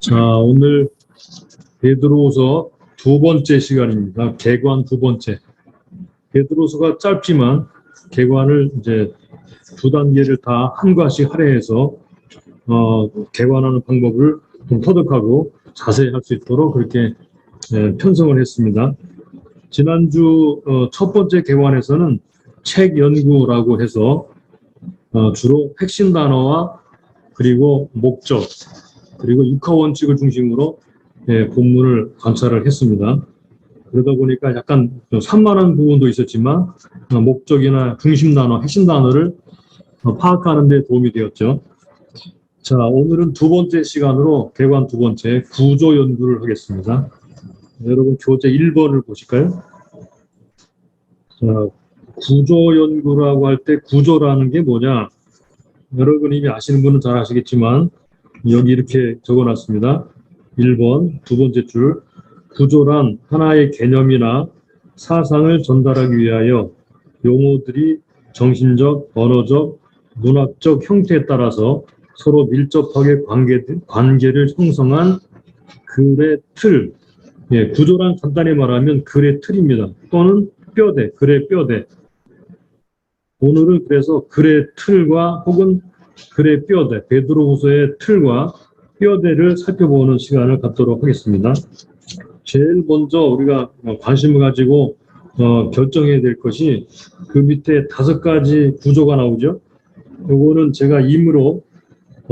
자, 오늘 베드로후서 두 번째 시간입니다. 개관 두 번째. 베드로후서가 짧지만 개관을 이제 두 단계를 다 한 과씩 할애해서 개관하는 방법을 좀 터득하고 자세히 할 수 있도록 그렇게 편성을 했습니다. 지난주 첫 번째 개관에서는 책 연구라고 해서 주로 핵심 단어와 그리고 목적 그리고 육하 원칙을 중심으로 본문을 관찰을 했습니다. 그러다 보니까 약간 산만한 부분도 있었지만 목적이나 중심 단어, 핵심 단어를 파악하는 데 도움이 되었죠. 자, 오늘은 두 번째 시간으로 개관 두 번째 구조 연구를 하겠습니다. 여러분 교재 1번을 보실까요? 자, 구조 연구라고 할 때 구조라는 게 뭐냐? 여러분 이미 아시는 분은 잘 아시겠지만 여기 이렇게 적어놨습니다. 1번 두 번째 줄, 구조란 하나의 개념이나 사상을 전달하기 위하여 용어들이 정신적, 언어적, 문학적 형태에 따라서 서로 밀접하게 관계를 형성한 글의 틀. 구조란 간단히 말하면 글의 틀입니다. 또는 뼈대, 글의 뼈대. 오늘은 그래서 글의 틀과 혹은 글의 뼈대, 베드로후서의 틀과 뼈대를 살펴보는 시간을 갖도록 하겠습니다. 제일 먼저 우리가 관심을 가지고 결정해야 될 것이 그 밑에 5가지 구조가 나오죠. 요거는 제가 임의로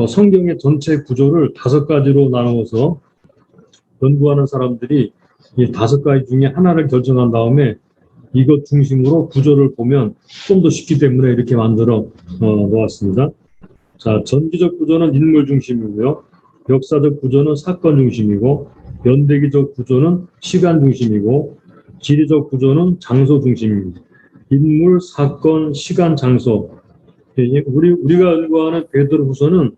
성경의 전체 구조를 5가지로 나누어서 연구하는 사람들이 이 5가지 중에 하나를 결정한 다음에 이것 중심으로 구조를 보면 좀 더 쉽기 때문에 이렇게 만들어 놓았습니다. 자, 전기적 구조는 인물 중심이고요. 역사적 구조는 사건 중심이고, 연대기적 구조는 시간 중심이고, 지리적 구조는 장소 중심입니다. 인물, 사건, 시간, 장소. 우리가 연구하는 베드로후서는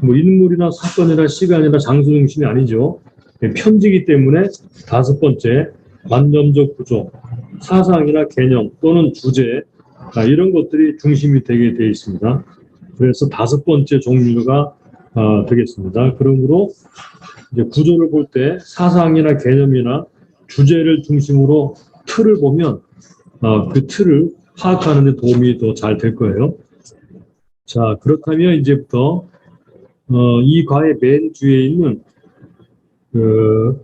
뭐 인물이나 사건이나 시간이나 장소 중심이 아니죠. 편지이기 때문에 5번째, 관념적 구조, 사상이나 개념 또는 주제, 이런 것들이 중심이 되게 되어 있습니다. 그래서 5번째 종류가 되겠습니다. 그러므로 이제 구조를 볼 때 사상이나 개념이나 주제를 중심으로 틀을 보면 그 틀을 파악하는 데 도움이 더 잘 될 거예요. 자, 그렇다면 이제부터 이 과의 맨 뒤에 있는 그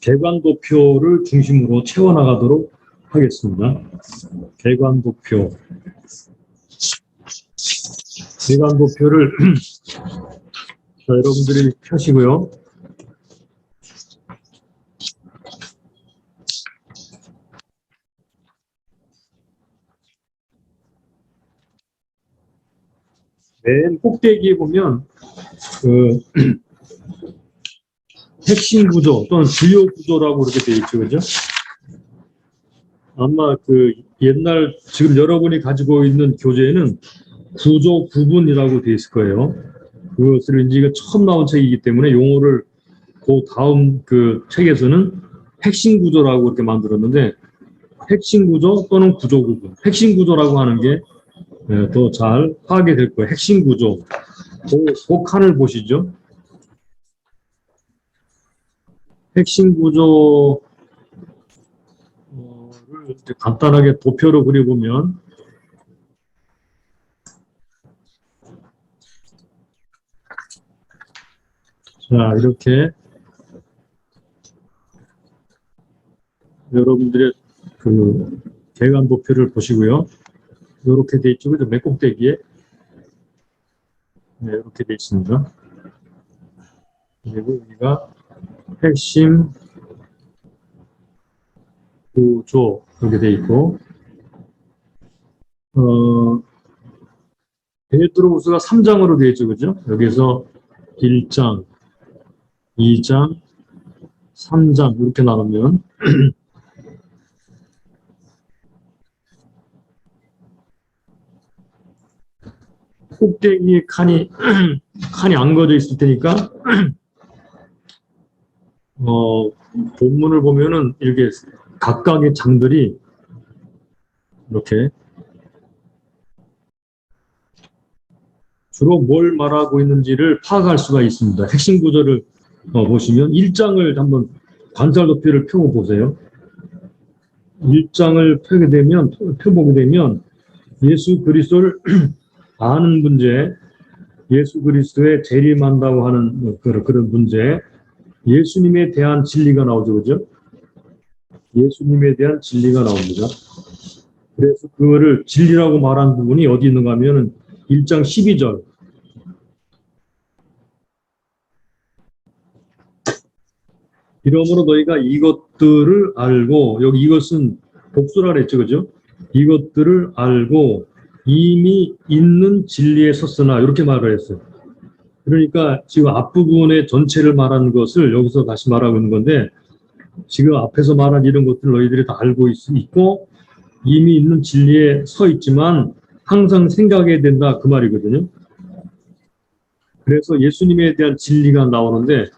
개관도표를 중심으로 채워나가도록 하겠습니다. 개관도표. 개관도표를 자, 여러분들이 펴시고요. 맨 꼭대기에 보면 그 핵심 구조 또는 주요 구조라고 그렇게 되어 있죠, 그죠? 아마 그 옛날 지금 여러분이 가지고 있는 교재에는 구조 구분이라고 되어 있을 거예요. 그것을 이제 처음 나온 책이기 때문에 용어를 그 다음 그 책에서는 핵심 구조라고 이렇게 만들었는데 핵심 구조 또는 구조 구분. 핵심 구조라고 하는 게 더 잘 파악이 될 거예요. 핵심 구조. 그 칸을 보시죠. 핵심 구조를 간단하게 도표로 그려보면 자, 이렇게 여러분들의 그 개관 도표를 보시고요. 이렇게 돼 있죠. 그죠? 맨 꼭대기에 이렇게 돼 있습니다. 그리고 여기가 핵심 구조 이렇게 돼 있고 베드로후서가 3장으로 되어 있죠. 그죠? 여기서 1장, 2장, 3장 이렇게 나누면 꼭대기에 칸이 안 그어져 있을 테니까 본문을 보면은 이렇게 각각의 장들이 이렇게 주로 뭘 말하고 있는지를 파악할 수가 있습니다. 핵심 구조를 보시면 1장을 한번 관찰 도표를 펴고 보세요. 1장을 펴보게 되면 예수 그리스도를 아는 문제, 예수 그리스도의 재림한다고 하는 그런 문제, 예수님에 대한 진리가 나오죠, 그죠? 예수님에 대한 진리가 나옵니다. 그래서 그거를 진리라고 말한 부분이 어디 있는가 하면은 1장 12절. 이러므로 너희가 이것들을 알고, 여기 이것은 복수라 그랬죠, 그죠? 이것들을 알고 이미 있는 진리에 섰으나, 이렇게 말을 했어요. 그러니까 지금 앞부분의 전체를 말하는 것을 여기서 다시 말하고 있는 건데, 지금 앞에서 말한 이런 것들을 너희들이 다 알고 있고 이미 있는 진리에 서 있지만 항상 생각해야 된다, 그 말이거든요. 그래서 예수님에 대한 진리가 나오는데,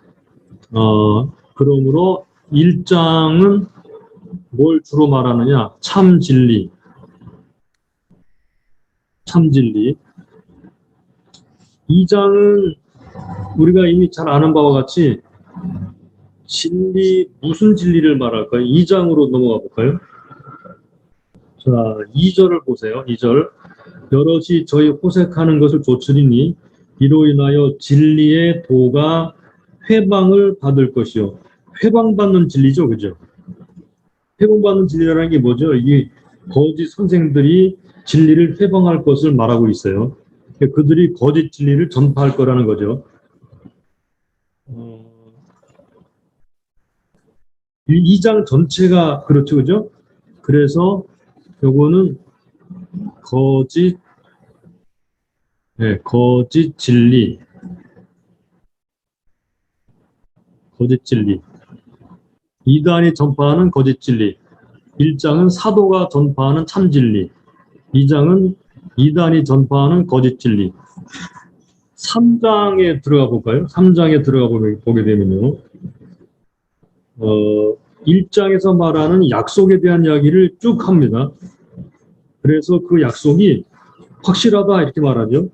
그러므로 1장은 뭘 주로 말하느냐? 참 진리. 참 진리. 2장은 우리가 이미 잘 아는 바와 같이 진리, 무슨 진리를 말할까요? 2장으로 넘어가 볼까요? 자, 2절을 보세요. 2절. 여럿이 저희 호색하는 것을 조추리니 이로 인하여 진리의 도가 회방을 받을 것이요. 회방받는 진리죠, 그죠? 회방받는 진리라는 게 뭐죠? 이게 거짓 선생들이 진리를 회방할 것을 말하고 있어요. 그들이 거짓 진리를 전파할 거라는 거죠. 2장 전체가 그렇죠, 그죠? 그래서 요거는 거짓 진리, 거짓 진리. 이단이 전파하는 거짓 진리. 1장은 사도가 전파하는 참 진리. 2장은 이단이 전파하는 거짓 진리. 3장에 들어가 볼까요? 3장에 들어가 보게 되면요. 1장에서 말하는 약속에 대한 이야기를 쭉 합니다. 그래서 그 약속이 확실하다, 이렇게 말하죠.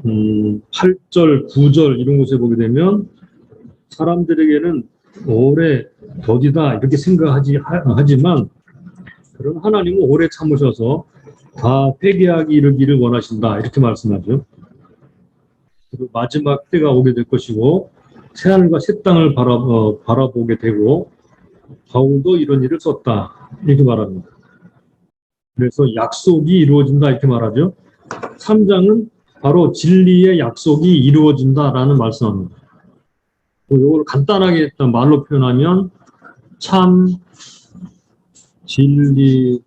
8절, 9절 이런 곳에 보게 되면 사람들에게는 오래 더디다 이렇게 하지만 그런 하나님은 오래 참으셔서 다 회개하기 이르기를 원하신다, 이렇게 말씀하죠. 그리고 마지막 때가 오게 될 것이고 새하늘과 새 땅을 바라보게 되고 바울도 이런 일을 썼다, 이렇게 말합니다. 그래서 약속이 이루어진다, 이렇게 말하죠. 3장은 바로 진리의 약속이 이루어진다라는 말씀입니다. 이걸 간단하게 말로 표현하면 참 진리의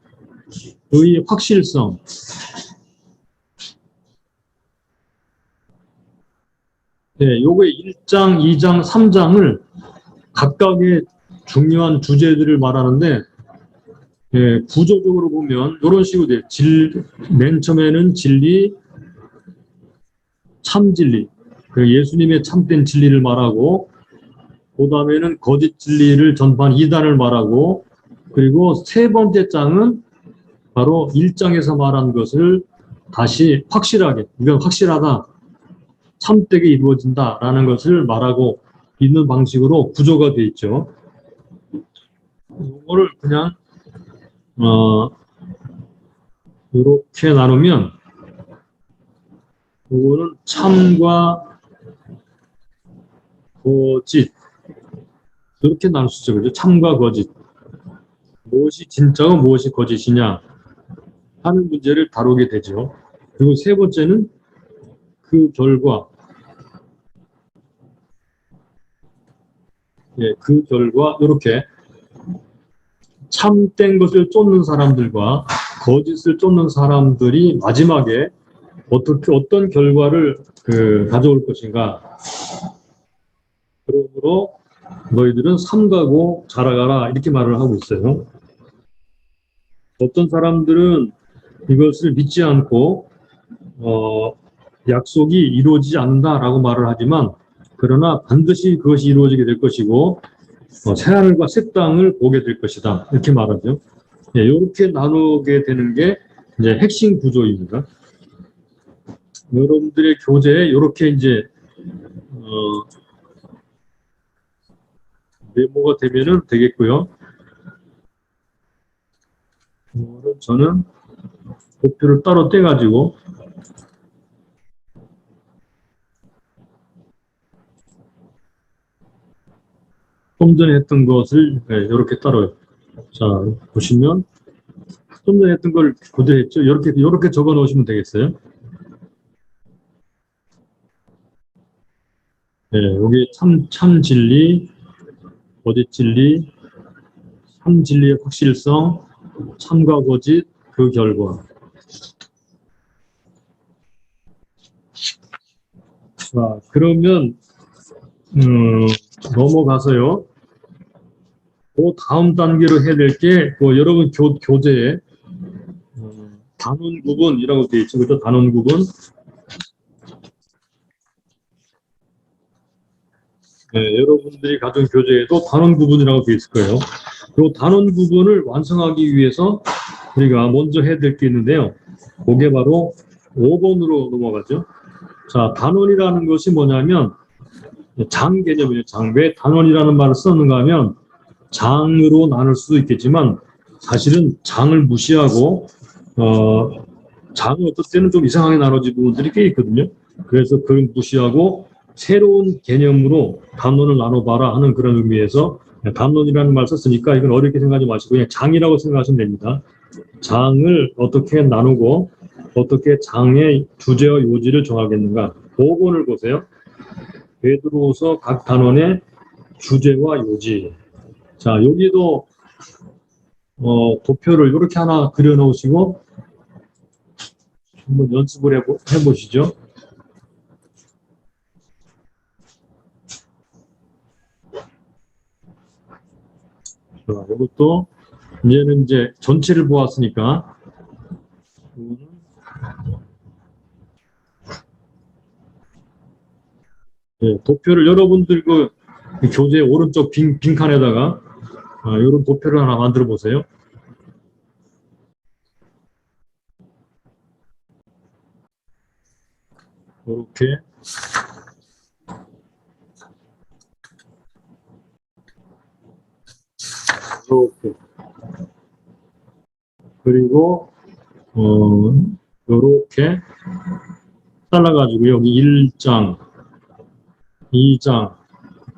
확실성, 요거의 1장, 2장, 3장을 각각의 중요한 주제들을 말하는데, 구조적으로 보면 이런 식으로 돼요. 맨 처음에는 진리, 참 진리, 예수님의 참된 진리를 말하고, 그 다음에는 거짓 진리를 전파한 이단을 말하고, 그리고 세 번째 장은 바로 1장에서 말한 것을 다시 확실하게, 이건 확실하다, 참되게 이루어진다라는 것을 말하고 있는 방식으로 구조가 되어 있죠. 이거를 그냥 이렇게 나누면, 이거는 참과 거짓, 이렇게 나눌 수 있죠, 그죠? 참과 거짓, 무엇이 진짜고 무엇이 거짓이냐 하는 문제를 다루게 되죠. 그리고 세 번째는 그 결과, 그 결과, 이렇게 참된 것을 쫓는 사람들과 거짓을 쫓는 사람들이 마지막에 어떤 결과를 가져올 것인가. 그러므로 너희들은 삼가고 자라가라, 이렇게 말을 하고 있어요. 어떤 사람들은 이것을 믿지 않고 약속이 이루어지지 않는다라고 말을 하지만, 그러나 반드시 그것이 이루어지게 될 것이고 새하늘과 새 땅을 보게 될 것이다, 이렇게 말하죠. 이렇게 나누게 되는 게 이제 핵심 구조입니다. 여러분들의 교재에 이렇게 이제 네모가 되면은 되겠고요. 저는 도표를 따로 떼가지고 좀 전에 했던 것을 이렇게 따로 자 보시면 좀 전에 했던 걸 그대로 했죠. 이렇게 적어 놓으시면 되겠어요. 네, 여기 참 진리, 거짓 진리, 참 진리의 확실성, 참과 거짓, 그 결과. 자, 그러면 넘어가서요. 그 다음 단계로 해야 될 게, 여러분 교재에 단원 구분이라고 되어 있죠. 그죠? 단원 구분. 네, 여러분들이 가진 교재에도 단원 구분이라고 되어 있을 거예요. 그 단원 구분을 완성하기 위해서 우리가 먼저 해야 될 게 있는데요. 그게 바로 5번으로 넘어가죠. 자, 단원이라는 것이 뭐냐면 장 개념이에요. 장. 왜 단원이라는 말을 썼는가 하면 장으로 나눌 수도 있겠지만 사실은 장을 무시하고 장은 어떨 때는 좀 이상하게 나눠진 부분들이 꽤 있거든요. 그래서 그걸 무시하고 새로운 개념으로 단원을 나눠봐라 하는 그런 의미에서 단원이라는 말 썼으니까 이건 어렵게 생각하지 마시고 그냥 장이라고 생각하시면 됩니다. 장을 어떻게 나누고 어떻게 장의 주제와 요지를 정하겠는가. 5번을 보세요. 베드로서 각 단원의 주제와 요지. 자, 여기도 도표를 이렇게 하나 그려놓으시고 한번 연습을 해보시죠. 자, 이것도 이제는 이제 전체를 보았으니까 네, 도표를 여러분들 그 교재 오른쪽 빈칸에다가 이런 도표를 하나 만들어 보세요. 이렇게 이렇게 그리고 이렇게 잘라가지고 여기 1장, 2장,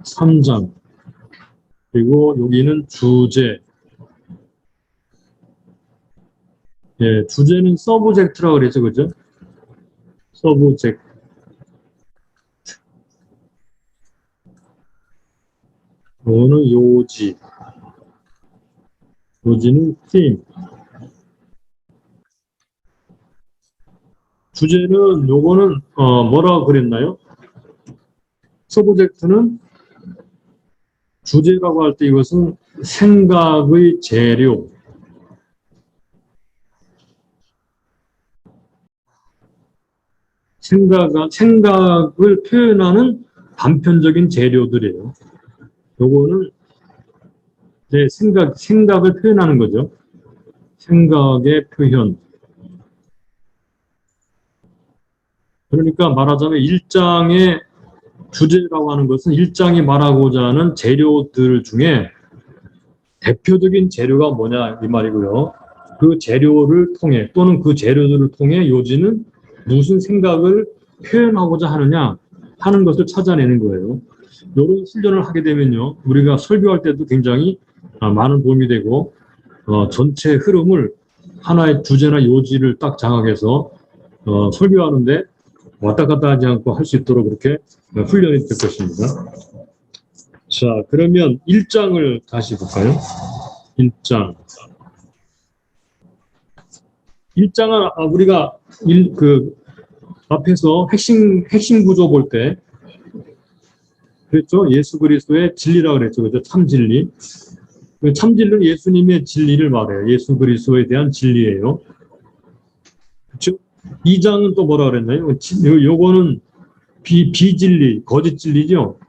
3장 그리고 여기는 주제. 예, 주제는 서브젝트라고 그랬죠, 그죠? 서브젝트. 이거는 요지. 요지는 theme. 주제는 요거는 뭐라고 그랬나요? 서브젝트는 주제라고 할 때 이것은 생각의 재료. 생각을 표현하는 단편적인 재료들이에요. 요거는 이제 생각을 표현하는 거죠. 생각의 표현. 그러니까 말하자면 1장의 주제라고 하는 것은 1장이 말하고자 하는 재료들 중에 대표적인 재료가 뭐냐 이 말이고요. 그 재료를 통해 또는 그 재료들을 통해 요지는 무슨 생각을 표현하고자 하느냐 하는 것을 찾아내는 거예요. 이런 훈련을 하게 되면요. 우리가 설교할 때도 굉장히 많은 도움이 되고 전체 흐름을 하나의 주제나 요지를 딱 장악해서 설교하는데 왔다 갔다 하지 않고 할 수 있도록 그렇게 훈련이 될 것입니다. 자, 그러면 1장을 다시 볼까요? 1장. 1장은 우리가 앞에서 핵심 구조 볼 때 그랬죠? 예수 그리스도의 진리라고 그랬죠. 그죠? 참 진리. 참 진리는 예수님의 진리를 말해요. 예수 그리스도에 대한 진리예요. 그렇죠? 2장은 또 뭐라 그랬나요? 요거는 비진리, 거짓 진리죠.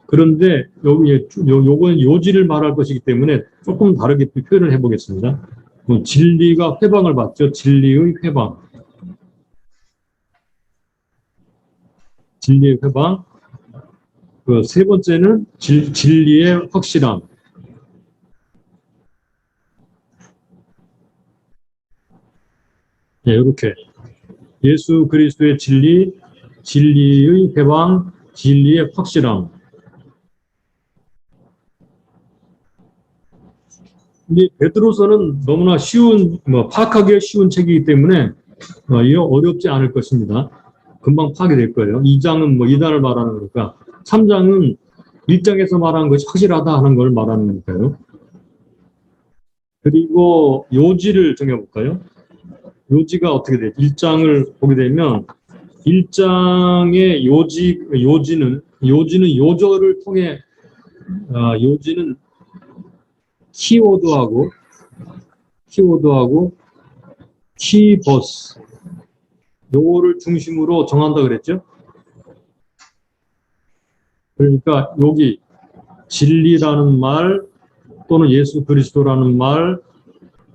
그런데 요거는 요지를 말할 것이기 때문에 조금 다르게 표현을 해보겠습니다. 진리가 회방을 받죠. 진리의 회방. 진리의 회방. 그 세 번째는 진리의 확실함. 네, 이렇게 예수 그리스도의 진리, 진리의 해방, 진리의 확실함. 이 베드로서는 너무나 쉬운, 파악하기 쉬운 책이기 때문에 이거 어렵지 않을 것입니다. 금방 파악이 될 거예요. 2장은 2단을 말하는 거니까 3장은 1장에서 말하는 것이 확실하다 하는 걸 말하는 거니까요. 그리고 요지를 정해볼까요? 요지가 어떻게 돼요? 1장을 보게 되면 1장의 요지는 요절을 통해 요지는 키워드하고 키버스 요거를 중심으로 정한다 그랬죠? 그러니까 여기 진리라는 말 또는 예수 그리스도라는 말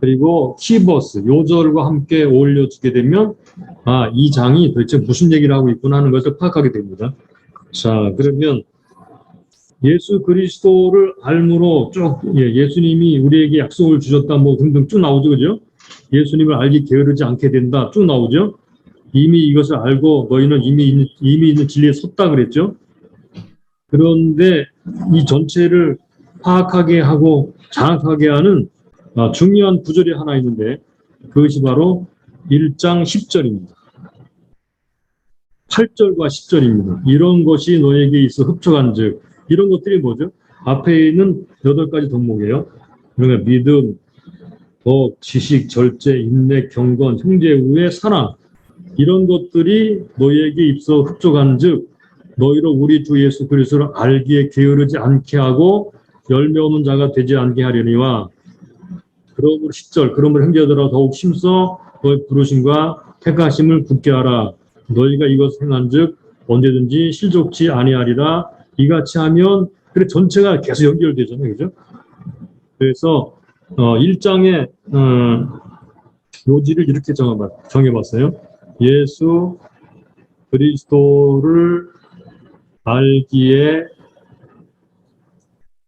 그리고 키버스 요절과 함께 어울려지게 되면 이 장이 도대체 무슨 얘기를 하고 있구나 하는 것을 파악하게 됩니다. 자, 그러면 예수 그리스도를 알므로 쭉 예수님이 우리에게 약속을 주셨다 등등 쭉 나오죠, 그죠? 예수님을 알기 게으르지 않게 된다 쭉 나오죠. 이미 이것을 알고 너희는 이미 있는 진리에 섰다 그랬죠. 그런데 이 전체를 파악하게 하고 장악하게 하는 중요한 구절이 하나 있는데 그것이 바로 1장 10절입니다. 8절과 10절입니다. 이런 것이 너에게 있어 흡족한 즉 이런 것들이 뭐죠? 앞에 있는 8가지 덕목이에요. 그러니까 믿음, 덕, 지식, 절제, 인내, 경건, 형제 우애, 사랑 이런 것들이 너희에게 입서 흡족한 즉 너희로 우리 주 예수 그리스도를 알기에 게으르지 않게 하고 열매 없는 자가 되지 않게 하려니와 그러므로 10절 그러므로 형제들아 더욱 힘써 너희 부르심과 택하심을 굳게 하라 너희가 이것을 행한 즉 언제든지 실족치 아니하리라 이같이 하면 그래 전체가 계속 연결되잖아요. 그죠? 그래서 1장의 요지를 이렇게 정해봤어요. 예수 그리스도를 알기에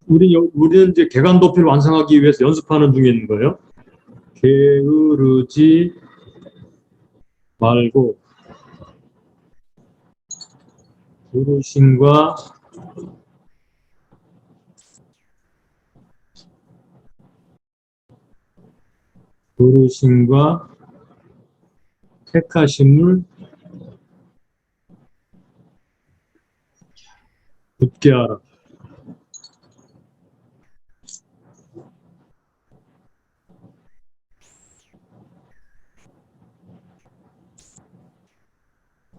우리는 이제 개관 도피를 완성하기 위해서 연습하는 중에 있는 거예요. 게으르지 말고 부르심과 택하심을 굳게 하라.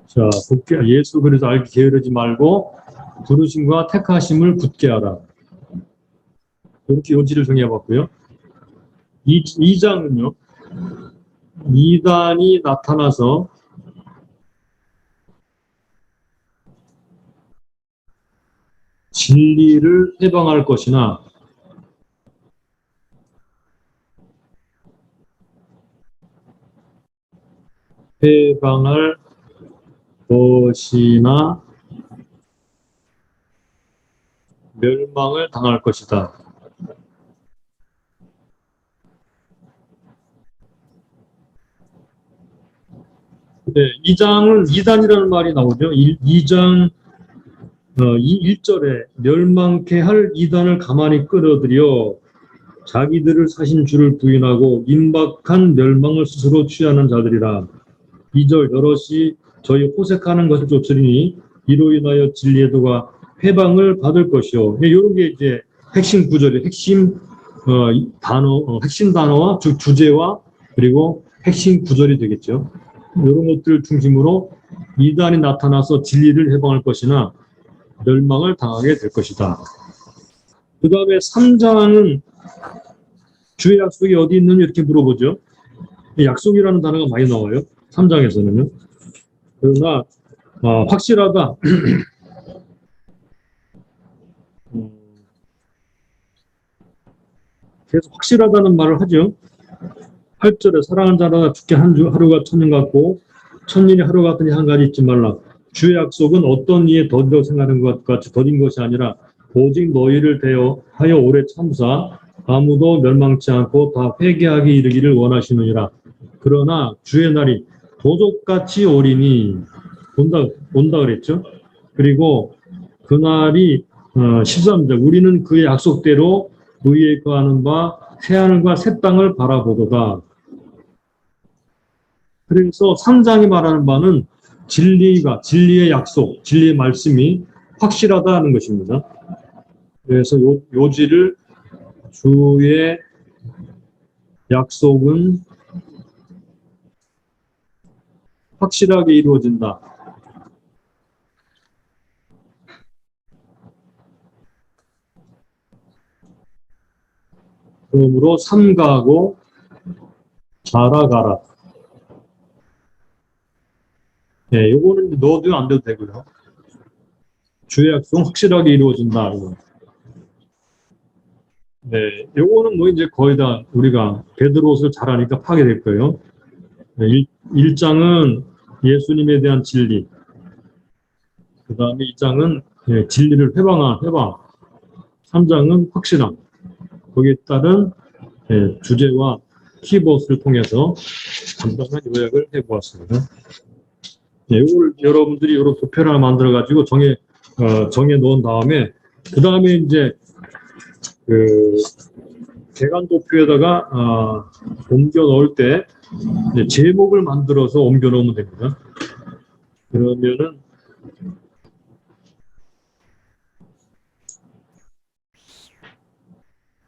자, 예수 그리스도 알기 게으르지 말고 부르심과 택하심을 굳게 하라. 이렇게 요지를 정해봤고요. 2장은요. 2단이 나타나서 진리를 해방할 것이나 해방할 것이나 멸망을 당할 것이다. 네, 2장은 2단이라는 말이 나오죠. 2장 1절에 멸망케 할 2단을 가만히 끌어들여 자기들을 사신 주를 부인하고 임박한 멸망을 스스로 취하는 자들이라. 2절 여럿이 저희 호색하는 것을 쫓으리니 이로 인하여 진리의 도가 회방을 받을 것이요. 이런 게 이제 핵심 구절이 핵심 핵심 단어와 주제와 그리고 핵심 구절이 되겠죠. 이런 것들을 중심으로 이단이 나타나서 진리를 해방할 것이나 멸망을 당하게 될 것이다. 그 다음에 3장은 주의 약속이 어디 있느냐 이렇게 물어보죠. 약속이라는 단어가 많이 나와요. 3장에서는요. 그러나 확실하다. 계속 확실하다는 말을 하죠. 8절에 사랑하는 자라 죽게 하루가 천년 같고 천년이 하루 같으니 한 가지 잊지 말라. 주의 약속은 어떤 이에 더디다고 생각하는 것 같이 더딘 것이 아니라 오직 너희를 대하여 오래 참사 아무도 멸망치 않고 다 회개하기 이르기를 원하시느니라. 그러나 주의 날이 도적같이 오리니 온다 그랬죠. 그리고 그날이 13절 우리는 그의 약속대로 의에 거하는 바 새하늘과 새 땅을 바라보도다. 그래서 3장이 말하는 바는 진리의 약속, 진리의 말씀이 확실하다는 것입니다. 그래서 요지를 주의 약속은 확실하게 이루어진다. 그러므로 삼가하고 자라가라. 네, 요거는 넣어도 안 돼도 되고요. 주의 약속은 확실하게 이루어진다. 네, 요거는 뭐 이제 거의 다 우리가 베드로서를 잘 아니까 파괴될 거예요. 네, 1장은 예수님에 대한 진리. 그 다음에 2장은 진리를 회방. 3장은 확실함. 거기에 따른 주제와 키보드를 통해서 간단한 요약을 해보았습니다. 이걸 여러분들이 이런 도표를 하나 만들어가지고 정해 놓은 다음에 그 다음에 이제 그 개간 도표에다가 옮겨 넣을 때 제목을 만들어서 옮겨 놓으면 됩니다. 그러면은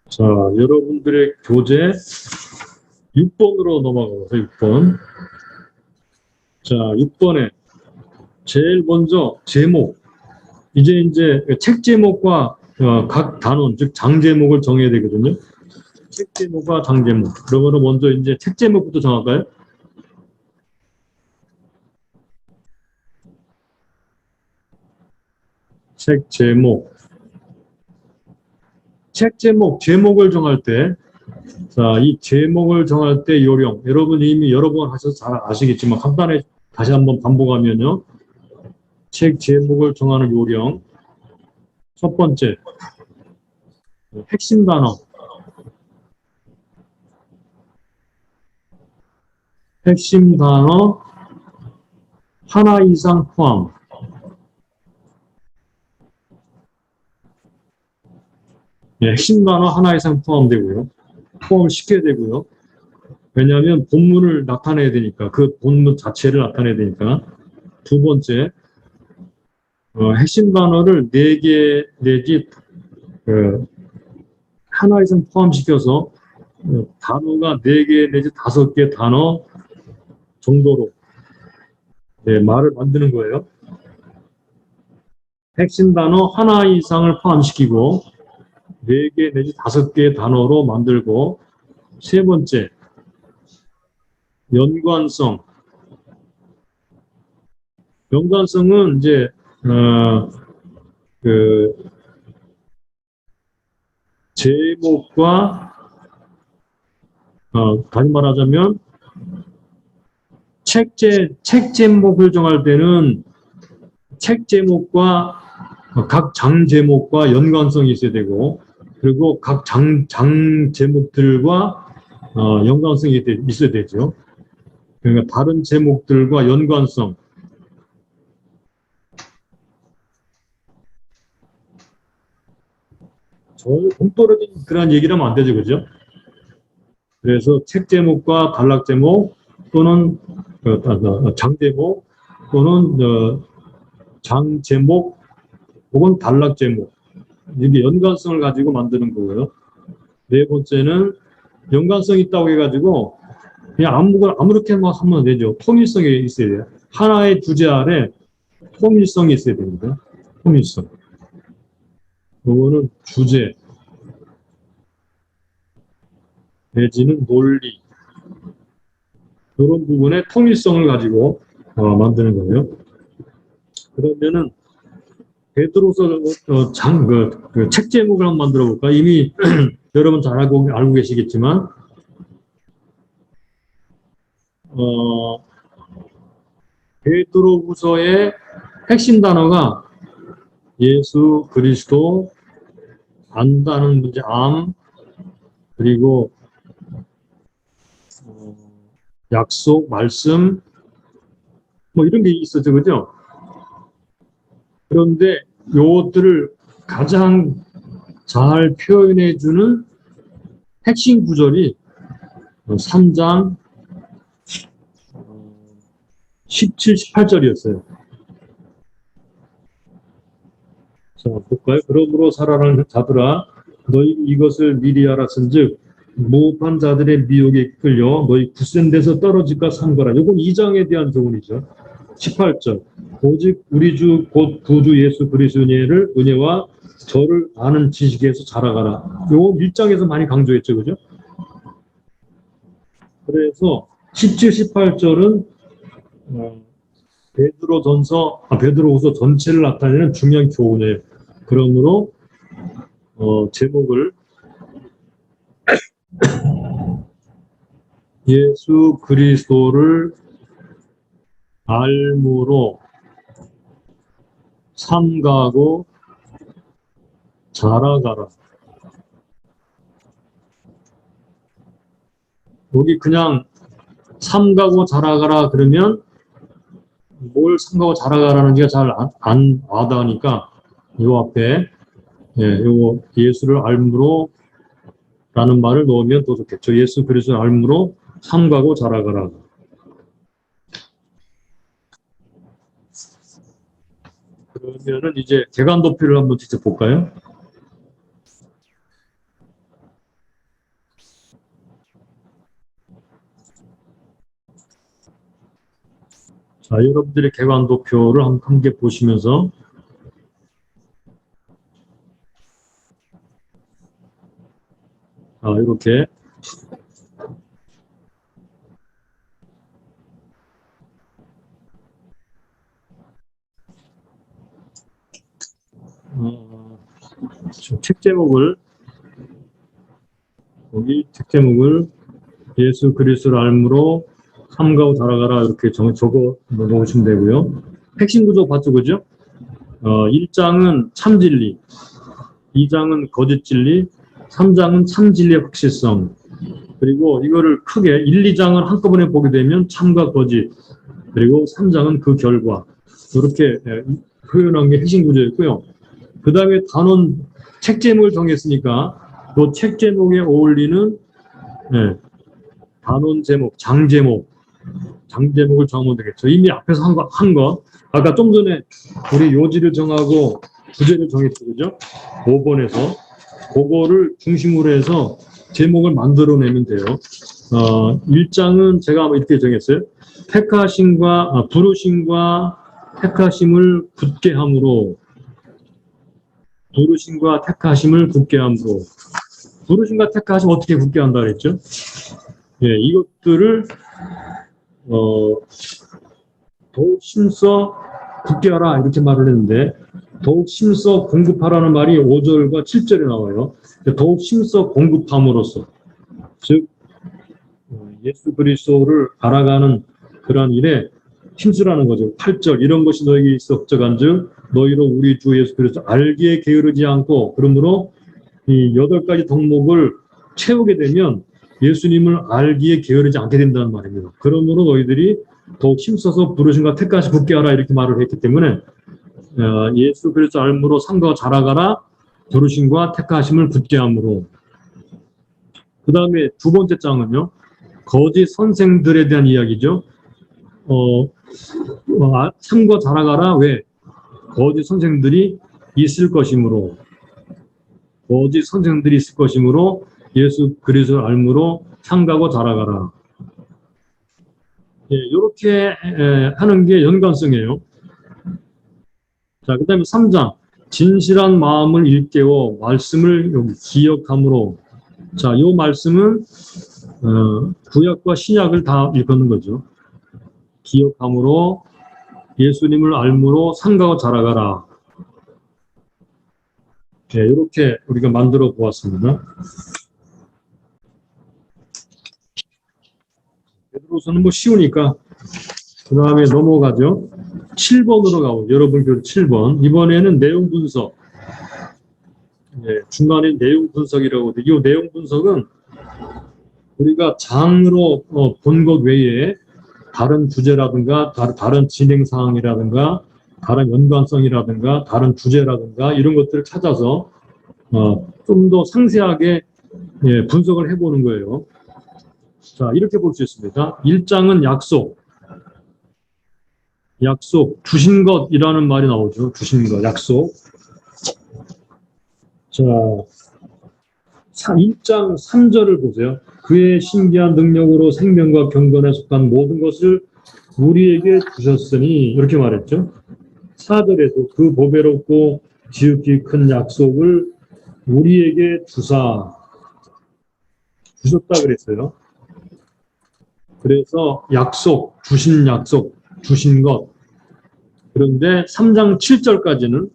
자, 여러분들의 교재 6번으로 넘어가보세요. 6번. 자, 6번에 제일 먼저 제목. 이제 책 제목과 각 단원, 즉 장 제목을 정해야 되거든요. 책 제목과 장 제목. 그러면 먼저 이제 책 제목부터 정할까요? 책 제목. 책 제목을 정할 때, 자, 이 제목을 정할 때 요령. 여러분 이미 여러 번 하셔서 잘 아시겠지만 간단히 다시 한번 반복하면요. 책 제목을 정하는 요령. 첫 번째, 핵심 단어. 핵심 단어 하나 이상 포함. 핵심 단어 하나 이상 포함되고요. 포함시켜야 되고요. 왜냐하면 본문을 나타내야 되니까, 그 본문 자체를 나타내야 되니까. 두 번째, 핵심 단어를 4개 내지 하나 이상 포함시켜서 단어가 4개 내지 5개 단어 정도로 말을 만드는 거예요. 핵심 단어 하나 이상을 포함시키고 4개 내지 5개의 단어로 만들고, 세 번째, 연관성. 연관성은 이제 그 제목과 다시 말하자면 책 제목을 정할 때는 책 제목과 각 장 제목과 연관성이 있어야 되고, 그리고 각 장 제목들과 연관성이 있어야 되죠. 그러니까 다른 제목들과 연관성. 전혀 동떨어진 그런 얘기를 하면 안 되죠, 그죠? 그래서 책 제목과 단락 제목 또는 장 제목 또는 장 제목 혹은 단락 제목, 이게 연관성을 가지고 만드는 거고요. 네 번째는 연관성이 있다고 해가지고 그냥 아무렇게 막 하면 되죠. 통일성이 있어야 돼요. 하나의 주제 아래 통일성이 있어야 됩니다. 통일성. 이거는 주제 내지는 논리, 이런 부분의 통일성을 가지고 만드는 거예요. 그러면은 베드로서 책 제목을 한번 만들어 볼까? 이미 여러분 잘 알고 계시겠지만 베드로후서의 핵심 단어가 예수 그리스도, 안다는 문제, 그리고 약속, 말씀, 뭐 이런 게 있었죠, 그죠? 그런데 요것들을 가장 잘 표현해주는 핵심 구절이 3장 17, 18절이었어요. 자, 볼까요? 그러므로 살아라는 자들아, 너희 이것을 미리 알았은즉 모업한 자들의 미혹에 끌려 너희 굳센 데서 떨어질까 삼거라. 이건 2장에 대한 교훈이죠. 18절. 오직 우리 주 곧 구주 예수 그리스도의 은혜와 저를 아는 지식에서 자라가라. 요 1장에서 많이 강조했죠, 그죠? 그래서 17, 18절은 베드로후서 전체를 나타내는 중요한 교훈이에요. 그러므로 제목을 예수 그리스도를 알므로 삼가고 자라가라. 여기 그냥 삼가고 자라가라 그러면 뭘 삼가고 자라가라는지가 잘 안 와닿으니까 요 앞에 요거 예수를 알므로 라는 말을 넣으면 더 좋겠죠. 예수 그리스도를 알므로 삼가고 자라가라. 그러면은 이제 개관 도표를 한번 직접 볼까요? 자, 여러분들의 개관 도표를 함께 보시면서 이렇게 책 제목을 예수 그리스도를 알므로 삼가고 자라가라 이렇게 적어 놓으시면 되고요. 핵심 구조 봤죠, 그죠? 1장은 참진리, 2장은 거짓진리, 3장은 참진리의 확실성. 그리고 이거를 크게 1, 2장을 한꺼번에 보게 되면 참과 거짓, 그리고 3장은 그 결과. 이렇게 표현한 게 핵심 구조였고요. 그 다음에 단원 책 제목을 정했으니까 그 책 제목에 어울리는 단원 제목, 장 제목을 정하면 되겠죠. 이미 앞에서 한 거, 아까 좀 전에 우리 요지를 정하고 부제를 정했죠, 그죠? 5번에서 그거를 중심으로 해서 제목을 만들어내면 돼요. 1장은 제가 이렇게 정했어요. 부르심과 택하심을 굳게 함으로, 부르심과 택하심을 굳게 함으로. 부르심과 택하심 어떻게 굳게 한다 그랬죠? 이것들을 더욱 힘써 굳게 하라 이렇게 말을 했는데, 더욱 힘써 공급하라는 말이 5절과 7절에 나와요. 더욱 힘써 공급함으로써, 즉 예수 그리스도를 알아가는 그러한 일에 힘쓰라는 거죠. 8절 이런 것이 너에게 있어 적한즉 너희로 우리 주 예수 그리스도 알기에 게으르지 않고, 그러므로 이 8가지 덕목을 채우게 되면 예수님을 알기에 게으르지 않게 된다는 말입니다. 그러므로 너희들이 더욱 힘써서 부르심과 택하심 굳게 하라 이렇게 말을 했기 때문에 예수 그리스도 알므로 삼가고 자라가라, 부르심과 택하심을 굳게 함으로. 그 다음에 두 번째 장은요, 거짓 선생들에 대한 이야기죠. 삼가 자라가라. 왜? 거짓 선생들이 있을 것이므로. 거짓 선생들이 있을 것이므로 예수 그리스도를 알므로 삼가고 자라가라. 이렇게 하는 게 연관성이에요. 자, 그 다음에 3장. 진실한 마음을 일깨워 말씀을 여기 기억함으로. 자, 이 말씀은 구약과 신약을 다 읽는 거죠. 기억함으로 예수님을 알므로 삼가고 자라가라. 이렇게 우리가 만들어 보았습니다. 베드로서는 뭐 쉬우니까 그 다음에 넘어가죠. 7번으로 가고 여러분 그 7번. 이번에는 내용 분석. 네, 중간에 내용 분석이라고 하는데 이 내용 분석은 우리가 장으로 본 것 외에 다른 주제라든가 다른 진행 사항이라든가 다른 연관성이라든가 다른 주제라든가 이런 것들을 찾아서 좀 더 상세하게 분석을 해보는 거예요. 자, 이렇게 볼 수 있습니다. 1장은 약속, 주신 것이라는 말이 나오죠. 주신 것, 약속. 자, 1장 3절을 보세요. 그의 신기한 능력으로 생명과 경건에 속한 모든 것을 우리에게 주셨으니 이렇게 말했죠. 4절에도 그 보배롭고 지극히 큰 약속을 우리에게 주셨다 그랬어요. 그래서 약속, 주신 것. 그런데 3장 7절까지는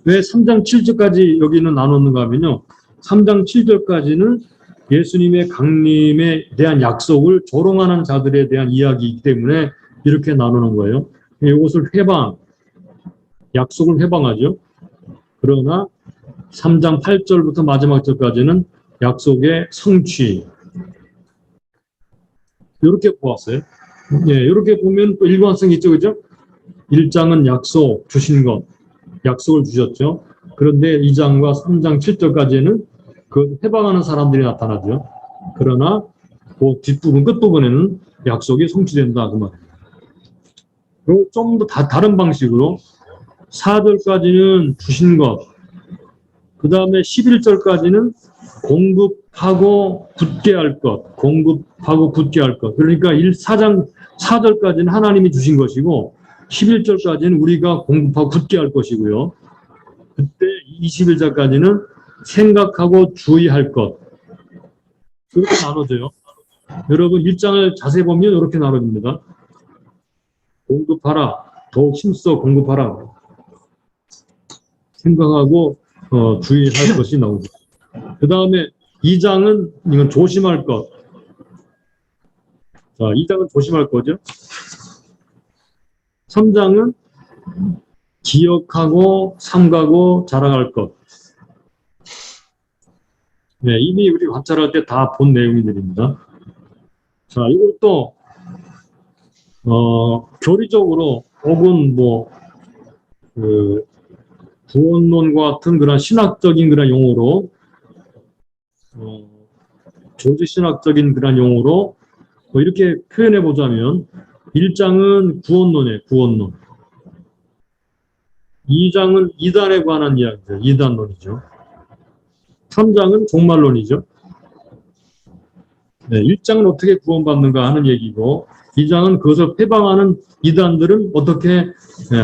왜 3장 7절까지 여기는 나눴는가 하면요. 3장 7절까지는 예수님의 강림에 대한 약속을 조롱하는 자들에 대한 이야기이기 때문에 이렇게 나누는 거예요. 이것을 약속을 회방하죠. 그러나 3장 8절부터 마지막 절까지는 약속의 성취. 이렇게 보았어요. 이렇게 보면 또 일관성이 있죠, 그죠? 1장은 약속, 주신 것, 약속을 주셨죠. 그런데 2장과 3장 7절까지는 그 해방하는 사람들이 나타나죠. 그러나 그 뒷부분, 끝부분에는 약속이 성취된다, 그 말입니다. 그리고 좀 더 다른 방식으로 4절까지는 주신 것, 그 다음에 11절까지는 공급하고 굳게 할 것. 그러니까 4장 4절까지는 하나님이 주신 것이고 11절까지는 우리가 공급하고 굳게 할 것이고요. 그때 21절까지는 생각하고 주의할 것. 그렇게 나눠져요. 여러분 1장을 자세히 보면 이렇게 나눠집니다. 공급하라. 더욱 힘써 공급하라. 생각하고 주의할 것이 나오죠. 그 다음에 2장은 이건 조심할 것. 자, 2장은 조심할 거죠. 3장은 기억하고 삼가고 자랑할 것. 네, 이미 우리 관찰할 때 다 본 내용들입니다. 자, 이것도 교리적으로 혹은 구원론과 같은 그런 신학적인 그런 용어로 조직신학적인 그런 용어로 이렇게 표현해 보자면 1장은 구원론이에요. 구원론. 2장은 이단에 관한 이야기죠. 이단론이죠. 3장은 종말론이죠. 네, 1장은 어떻게 구원받는가 하는 얘기고 2장은 그것을 회방하는 이단들은 어떻게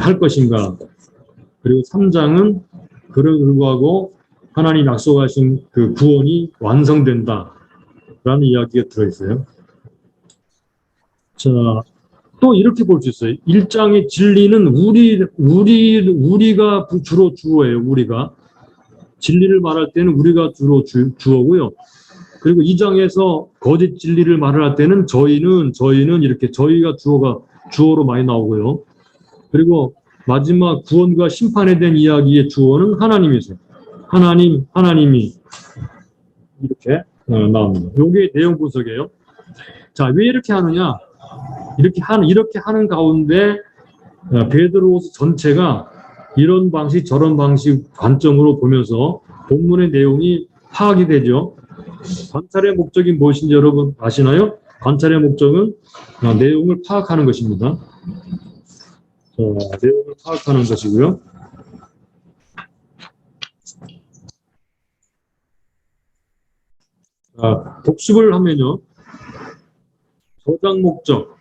할 것인가. 그리고 3장은 그를 불구하고 하나님 약속하신 그 구원이 완성된다라는 이야기가 들어있어요. 자, 또 이렇게 볼 수 있어요. 1장의 진리는 우리가 주로 주어예요. 우리가. 진리를 말할 때는 우리가 주로 주어고요. 그리고 2장에서 거짓 진리를 말할 때는 저희는 이렇게 저희가 주어로 많이 나오고요. 그리고 마지막 구원과 심판에 대한 이야기의 주어는 하나님이세요. 하나님이 이렇게 나옵니다. 이게 내용 분석이에요. 자, 왜 이렇게 하느냐? 이렇게 하는 가운데 베드로후서 전체가 이런 방식 저런 방식 관점으로 보면서 본문의 내용이 파악이 되죠. 관찰의 목적이 무엇인지 여러분 아시나요? 관찰의 목적은 내용을 파악하는 것입니다. 내용을 파악하는 것이고요. 복습을 하면요. 저장 목적.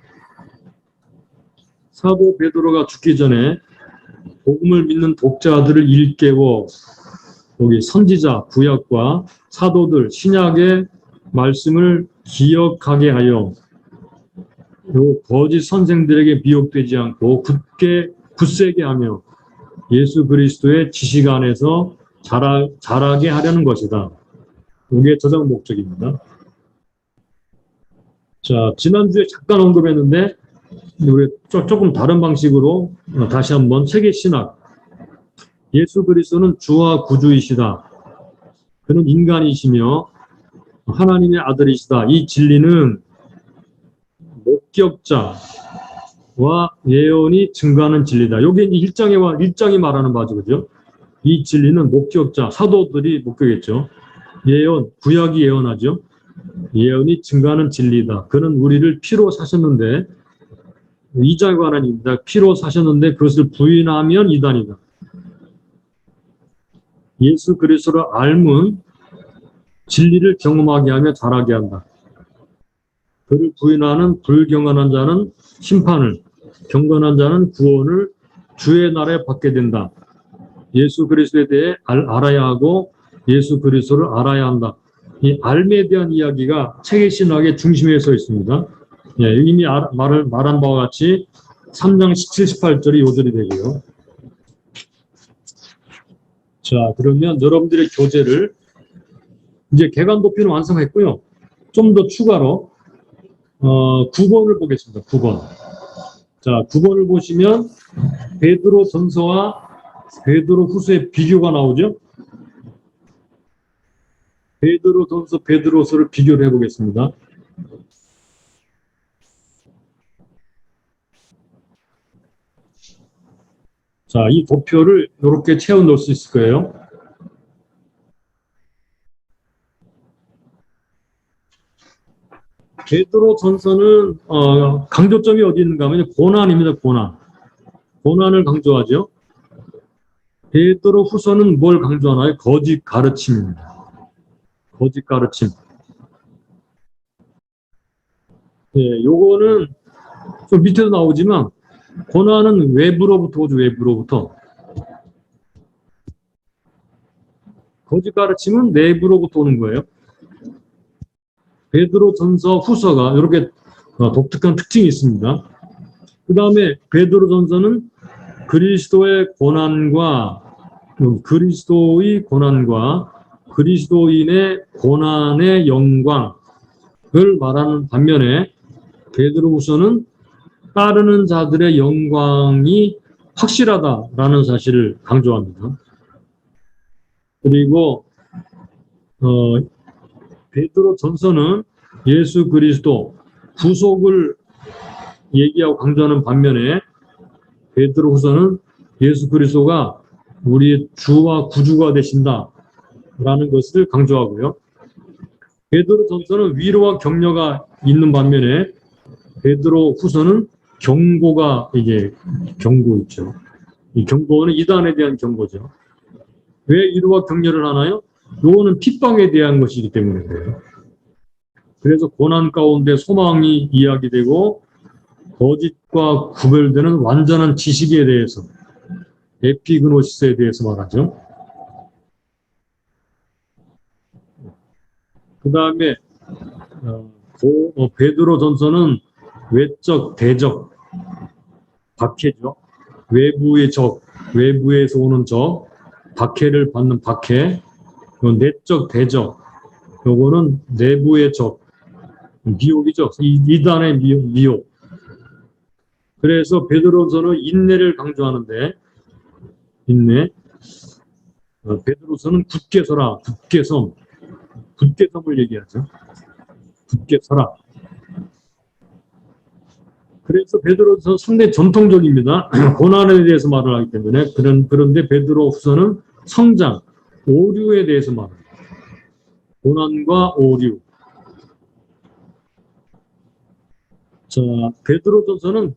사도 베드로가 죽기 전에 복음을 믿는 독자들을 일깨워 여기 선지자, 구약과 사도들, 신약의 말씀을 기억하게 하여 요 거짓 선생들에게 미혹되지 않고 굳세게 하며 예수 그리스도의 지식 안에서 자라게 하려는 것이다. 이게 저장 목적입니다. 자, 지난주에 잠깐 언급했는데 우리 조금 다른 방식으로 다시 한번 세계 신학. 예수 그리스도는 주와 구주이시다. 그는 인간이시며 하나님의 아들이시다. 이 진리는 목격자와 예언이 증거하는 진리다. 여기 1장이 말하는 바죠. 그죠? 이 진리는 목격자, 사도들이 목격했죠. 예언, 구약이 예언하죠. 예언이 증거하는 진리다. 그는 우리를 피로 사셨는데, 이자에 관한 입니다. 피로 사셨는데 그것을 부인하면 이단이다. 예수 그리스도를 알면 진리를 경험하게 하며 자라게 한다. 그를 부인하는 불경건한 자는 심판을, 경건한 자는 구원을 주의 날에 받게 된다. 예수 그리스도에 대해 알아야 하고 예수 그리스도를 알아야 한다. 이 알에 대한 이야기가 책의 신학의 중심에 서 있습니다. 예, 이미 말한 바와 같이 3장 17, 18절이 요절이 되고요. 자, 그러면 여러분들의 교재를 이제 개관 도표는 완성했고요. 좀 더 추가로 9번을 보겠습니다. 9번. 자, 9번을 보시면 베드로 전서와 베드로 후서의 비교가 나오죠. 베드로 전서, 베드로서를 비교를 해보겠습니다. 자, 이 도표를 이렇게 채워 넣을 수 있을 거예요. 베드로 전서는 강조점이 어디 있는가 하면 고난입니다. 고난을 강조하죠. 베드로 후서는 뭘 강조하나요? 거짓 가르침입니다. 거짓 가르침. 예, 요거는 좀 밑에도 나오지만 고난은 외부로부터 오죠. 외부로부터. 거짓 가르침은 내부로부터 오는 거예요. 베드로 전서 후서가 이렇게 독특한 특징이 있습니다. 그 다음에 베드로 전서는 그리스도의 고난과 그리스도인의 고난의 영광을 말하는 반면에 베드로 후서는 따르는 자들의 영광이 확실하다라는 사실을 강조합니다. 그리고 베드로 전서는 예수 그리스도 구속을 얘기하고 강조하는 반면에 베드로 후서는 예수 그리스도가 우리의 주와 구주가 되신다라는 것을 강조하고요. 베드로 전서는 위로와 격려가 있는 반면에 베드로 후서는 경고 있죠. 이 경고는 이단에 대한 경고죠. 왜 위로와 격려를 하나요? 요거는 핍박에 대한 것이기 때문에 그래요. 그래서 고난 가운데 소망이 이야기되고 거짓과 구별되는 완전한 지식에 대해서 에피그노시스에 대해서 말하죠. 그 다음에 베드로 전서는 외적, 대적, 박해죠. 외부의 적, 외부에서 오는 적, 박해를 받는 박해, 내적, 대적, 요거는 내부의 적, 미혹이죠. 이단의 미혹. 그래서 베드로서는 인내를 강조하는데, 인내. 베드로서는 굳게 서라, 굳게 섬을 얘기하죠. 굳게 서라. 그래서 베드로서 상당히 전통적입니다. 고난에 대해서 말을 하기 때문에 그런데 베드로 후서는 성장, 오류에 대해서 말합니다. 고난과 오류. 자, 베드로전서는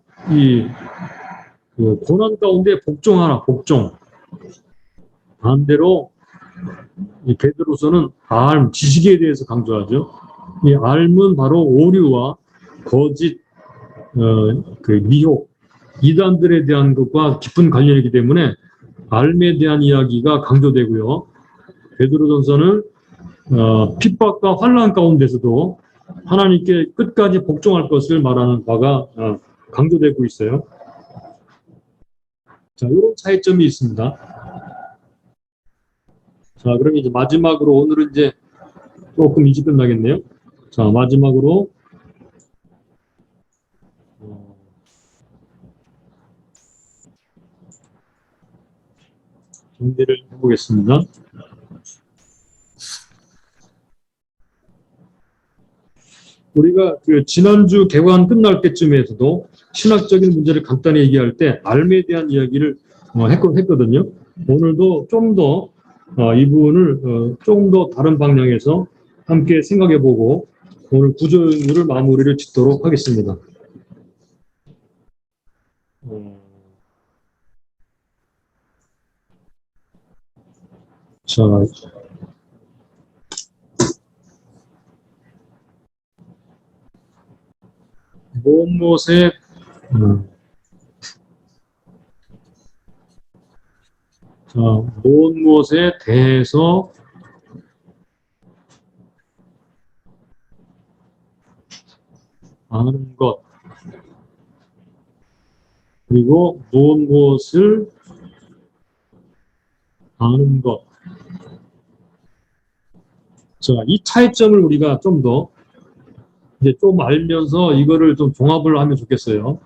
고난 가운데 복종하라, 복종. 반대로 이 베드로서는 알, 지식에 대해서 강조하죠. 이 알은 바로 오류와 거짓, 미혹, 이단들에 대한 것과 깊은 관련이기 때문에 알에 대한 이야기가 강조되고요. 베드로전서는 핍박과 환난 가운데서도 하나님께 끝까지 복종할 것을 말하는 바가 강조되고 있어요. 자, 이런 차이점이 있습니다. 자, 그럼 이제 마지막으로 오늘은 이제 조금 일찍 끝나겠네요. 자, 마지막으로 정리를 해보겠습니다. 우리가 그 지난주 개관 끝날 때쯤에서도 신학적인 문제를 간단히 얘기할 때 알매에 대한 이야기를 했거든요. 오늘도 좀 더 이 부분을 좀 더 다른 방향에서 함께 생각해보고 오늘 구조를 마무리를 짓도록 하겠습니다. 자, 무엇에 자, 무엇에 대해서 아는 것 그리고 무엇을 아는 것. 자, 이 차이점을 우리가 좀 더 이제 좀 알면서 이거를 좀 종합을 하면 좋겠어요.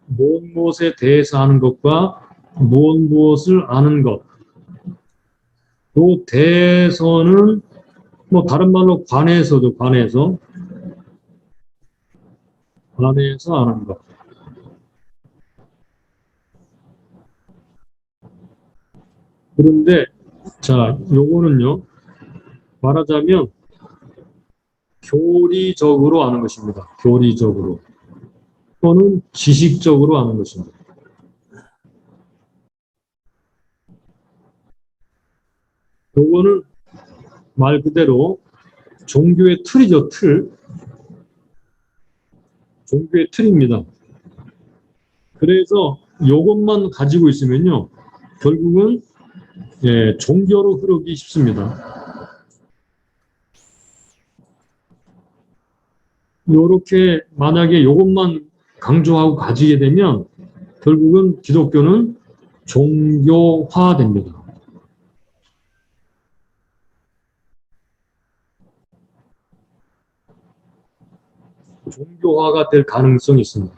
무엇에 대해서 아는 것과 무엇을 아는 것. 또 대해서는 뭐 다른 말로 관해서도 관해서 아는 것. 그런데 자, 요거는요. 말하자면 교리적으로 아는 것입니다. 교리적으로. 또는 지식적으로 아는 것입니다. 요거는 말 그대로 종교의 틀이죠, 틀. 종교의 틀입니다. 그래서 요것만 가지고 있으면요. 결국은 종교로 흐르기 쉽습니다. 요렇게 만약에 요것만 강조하고 가지게 되면 결국은 기독교는 종교화됩니다. 종교화가 될 가능성이 있습니다.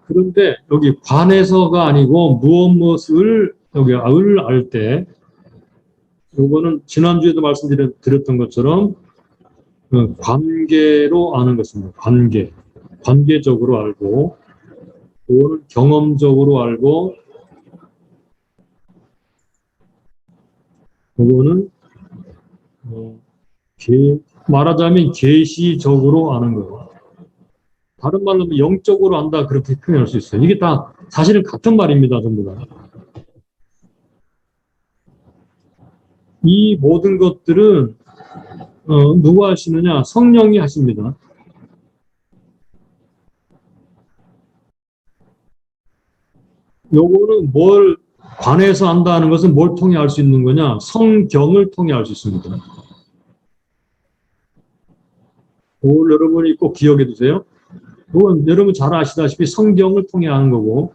그런데 여기 관해서가 아니고 무엇을 여기 을 알 때 요거는 지난주에도 말씀드렸던 것처럼 관계로 아는 것입니다. 관계적으로 알고 요거는 경험적으로 알고 요거는 말하자면 계시적으로 아는 거예요. 다른 말로 영적으로 안다 그렇게 표현할 수 있어요. 이게 다 사실은 같은 말입니다. 전부 다. 이 모든 것들은 누가 하시느냐? 성령이 하십니다. 요거는 뭘 관해서 안다는 것은 뭘 통해 알 수 있는 거냐? 성경을 통해 알 수 있습니다. 그걸 여러분이 꼭 기억해 두세요. 그건 여러분 잘 아시다시피 성경을 통해 아는 거고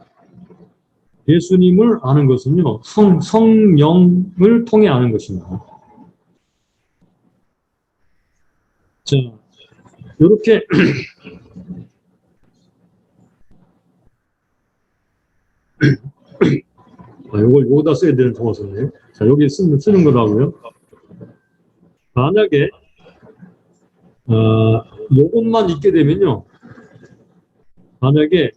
예수님을 아는 것은요. 성령을 통해 아는 것입니다. 자, 이렇게 요걸 여기다 써야 되는 적어서네. 자, 여기 쓰는 거라고요. 만약에 요것만 있게 되면요. 만약에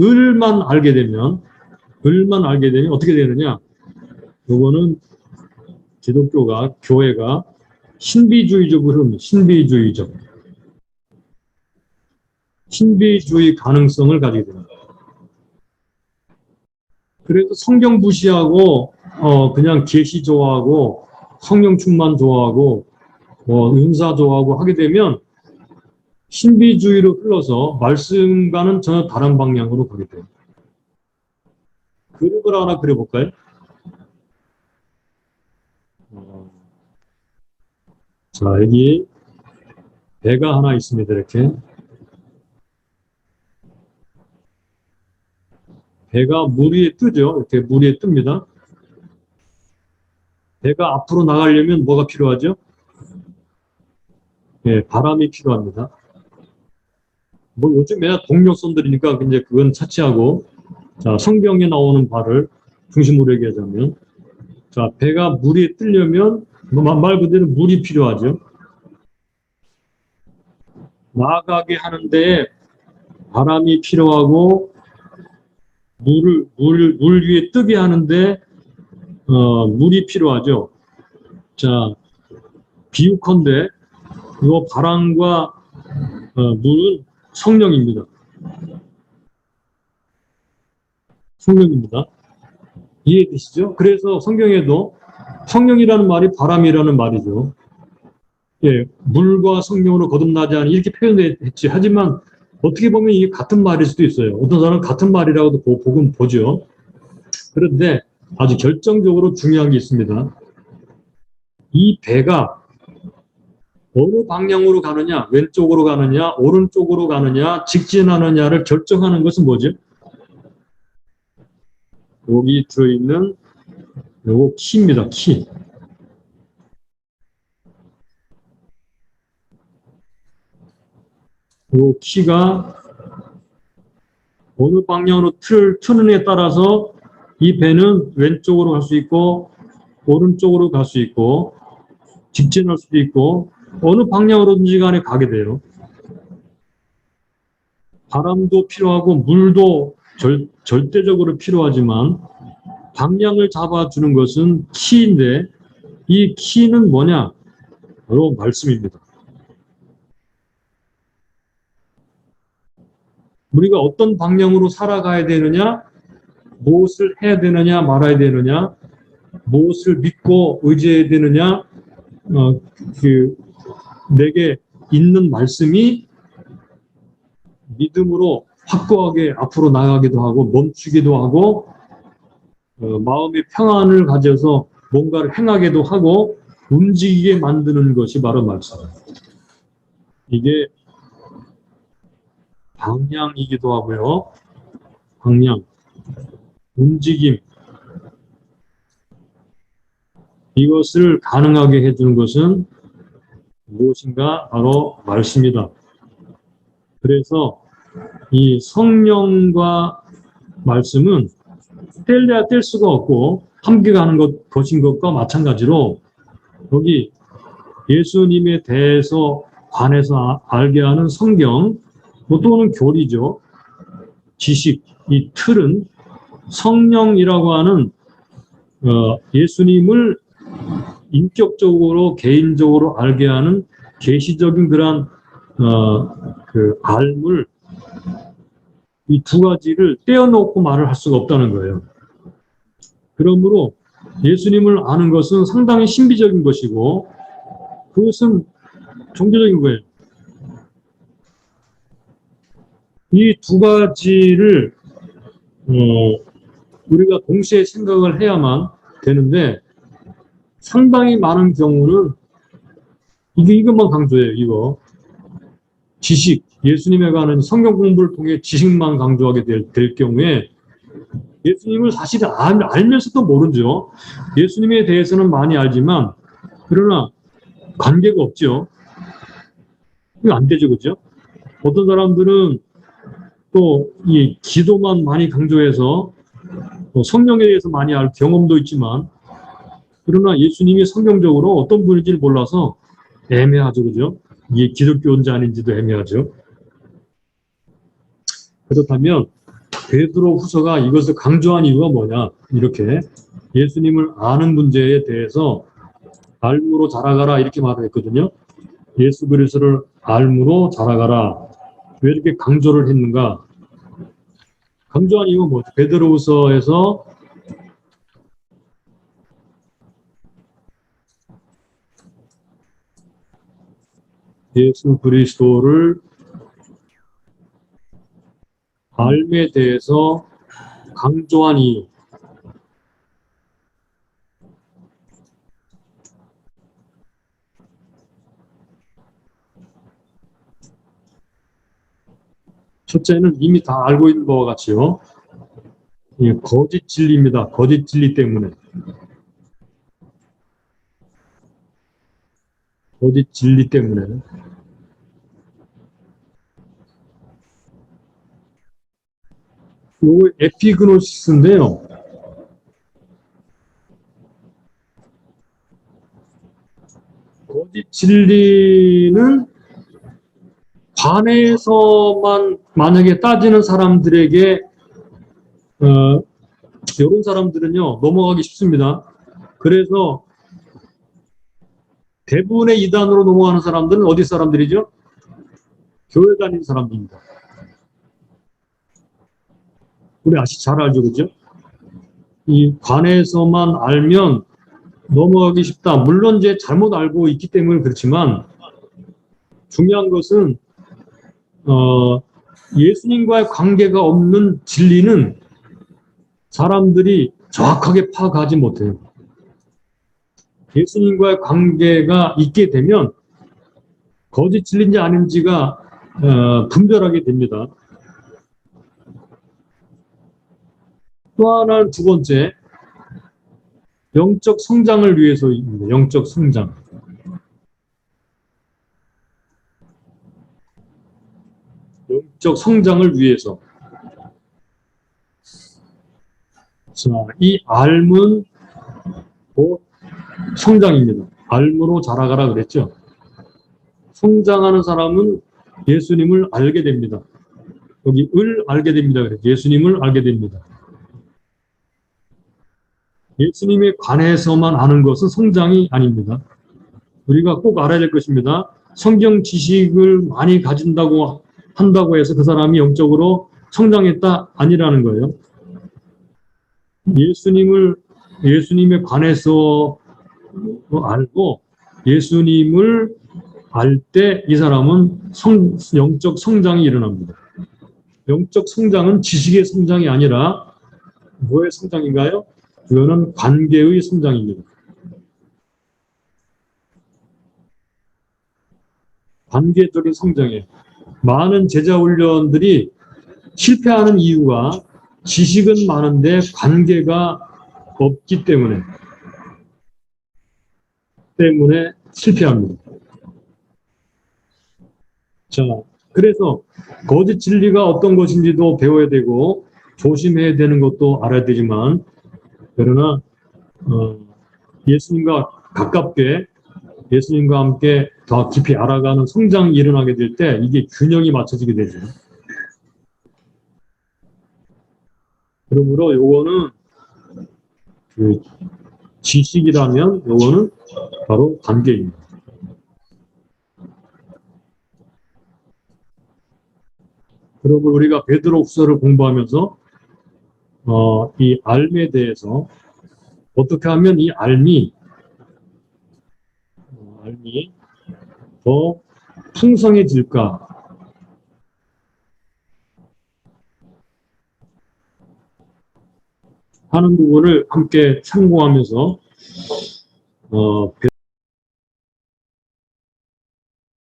을만 알게 되면 어떻게 되느냐? 요거는 기독교가 교회가 신비주의적으로 흐릅니다. 신비주의 가능성을 가지게 됩니다. 그래서 성경 무시하고 그냥 계시 좋아하고 성령 충만 좋아하고 은사 좋아하고 하게 되면 신비주의로 흘러서 말씀과는 전혀 다른 방향으로 가게 돼요. 그림을 하나 그려볼까요? 자, 여기 배가 하나 있습니다. 이렇게. 배가 물 위에 뜨죠. 이렇게 물 위에 뜹니다. 배가 앞으로 나가려면 뭐가 필요하죠? 바람이 필요합니다. 뭐 요즘에 동력선들이니까 이제 그건 차치하고, 자, 성경에 나오는 바를 중심으로 얘기하자면, 자, 배가 물에 뜨려면 말 그대로 물이 필요하죠. 나아가게 하는데 바람이 필요하고 물 위에 뜨게 하는데 물이 필요하죠. 자, 비유컨대 이 바람과 물은 성령입니다. 성령입니다. 이해되시죠? 그래서 성경에도 성령이라는 말이 바람이라는 말이죠. 예, 물과 성령으로 거듭나지 않은 이렇게 표현했지. 하지만 어떻게 보면 이게 같은 말일 수도 있어요. 어떤 사람은 같은 말이라고도 보긴 보죠. 그런데 아주 결정적으로 중요한 게 있습니다. 이 배가 어느 방향으로 가느냐, 왼쪽으로 가느냐, 오른쪽으로 가느냐, 직진하느냐를 결정하는 것은 뭐죠? 여기 들어있는 요거 키입니다. 키. 요 키가 어느 방향으로 틀을 트느냐에 따라서 이 배는 왼쪽으로 갈 수 있고 오른쪽으로 갈 수 있고 직진할 수도 있고 어느 방향으로든지 간에 가게 돼요. 바람도 필요하고 물도 절대적으로 필요하지만 방향을 잡아주는 것은 키인데 이 키는 뭐냐? 바로 말씀입니다. 우리가 어떤 방향으로 살아가야 되느냐, 무엇을 해야 되느냐, 말아야 되느냐, 무엇을 믿고 의지해야 되느냐, 내게 있는 말씀이 믿음으로 확고하게 앞으로 나가기도 하고 멈추기도 하고 마음의 평안을 가져서 뭔가를 행하기도 하고 움직이게 만드는 것이 바로 말씀. 이게 방향이기도 하고요. 방향, 움직임. 이것을 가능하게 해주는 것은 무엇인가? 바로 말씀이다. 그래서 이 성령과 말씀은 뗄래야 뗄 수가 없고 함께 가는 것인 것과 마찬가지로 여기 예수님에 대해서 관해서 알게 하는 성경 뭐 또는 교리죠. 지식, 이 틀은 성령이라고 하는 예수님을 인격적으로 개인적으로 알게 하는 계시적인 그러한 그 알물 이 두 가지를 떼어놓고 말을 할 수가 없다는 거예요. 그러므로 예수님을 아는 것은 상당히 신비적인 것이고 그것은 종교적인 거예요. 이 두 가지를 우리가 동시에 생각을 해야만 되는데 상당히 많은 경우는 이것만 강조해요. 이거 지식, 예수님에 관한 성경 공부를 통해 지식만 강조하게 될 경우에 예수님을 사실 알면서도 모르죠. 예수님에 대해서는 많이 알지만 그러나 관계가 없죠. 이거 안 되죠, 그죠? 어떤 사람들은 또 이 기도만 많이 강조해서 성령에 대해서 많이 알 경험도 있지만 그러나 예수님이 성경적으로 어떤 분인지를 몰라서 애매하죠, 그죠? 이게 기독교인지 아닌지도 애매하죠. 그렇다면 베드로 후서가 이것을 강조한 이유가 뭐냐? 이렇게 예수님을 아는 문제에 대해서 알므로 자라가라 이렇게 말을 했거든요. 예수 그리스도를 알므로 자라가라. 왜 이렇게 강조를 했는가? 강조한 이유가 뭐죠? 베드로 후서에서 예수 그리스도를 삶에 대해서 강조한 이유. 첫째는 이미 다 알고 있는 것과 같이요. 거짓 진리입니다. 거짓 진리 때문에. 거짓 진리 때문에. 요거 에피그노시스인데요. 거짓 진리는 관해서만 만약에 따지는 사람들에게 이런 사람들은요 넘어가기 쉽습니다. 그래서 대부분의 이단으로 넘어가는 사람들은 어디 사람들이죠? 교회 다니는 사람들입니다. 우리 잘 알죠, 그죠? 이 관해서만 알면 넘어가기 쉽다. 물론 이제 잘못 알고 있기 때문에 그렇지만 중요한 것은 예수님과의 관계가 없는 진리는 사람들이 정확하게 파악하지 못해요. 예수님과의 관계가 있게 되면 거짓 진리인지 아닌지가 분별하게 됩니다. 또 하나는 두 번째, 영적 성장을 위해서입니다. 영적 성장. 영적 성장을 위해서. 자, 이 알문 곧 성장입니다. 알므로 자라가라 그랬죠. 성장하는 사람은 예수님을 알게 됩니다. 여기 을 알게 됩니다. 예수님을 알게 됩니다. 예수님에 관해서만 아는 것은 성장이 아닙니다. 우리가 꼭 알아야 될 것입니다. 성경 지식을 많이 한다고 해서 그 사람이 영적으로 성장했다 아니라는 거예요. 예수님에 관해서 알고 예수님을 알 때 이 사람은 영적 성장이 일어납니다. 영적 성장은 지식의 성장이 아니라 뭐의 성장인가요? 그거는 관계의 성장입니다. 관계적인 성장이에요. 많은 제자 훈련들이 실패하는 이유가 지식은 많은데 관계가 없기 때문에 실패합니다. 자, 그래서 거짓 진리가 어떤 것인지도 배워야 되고 조심해야 되는 것도 알아야 되지만 그러나 예수님과 가깝게 예수님과 함께 더 깊이 알아가는 성장이 일어나게 될 때 이게 균형이 맞춰지게 되죠. 그러므로 요거는 그 지식이라면 요거는 바로 관계입니다. 그러므로 우리가 베드로후서를 공부하면서 이 알에 대해서 어떻게 하면 이 알미 더 풍성해질까 하는 부분을 함께 참고하면서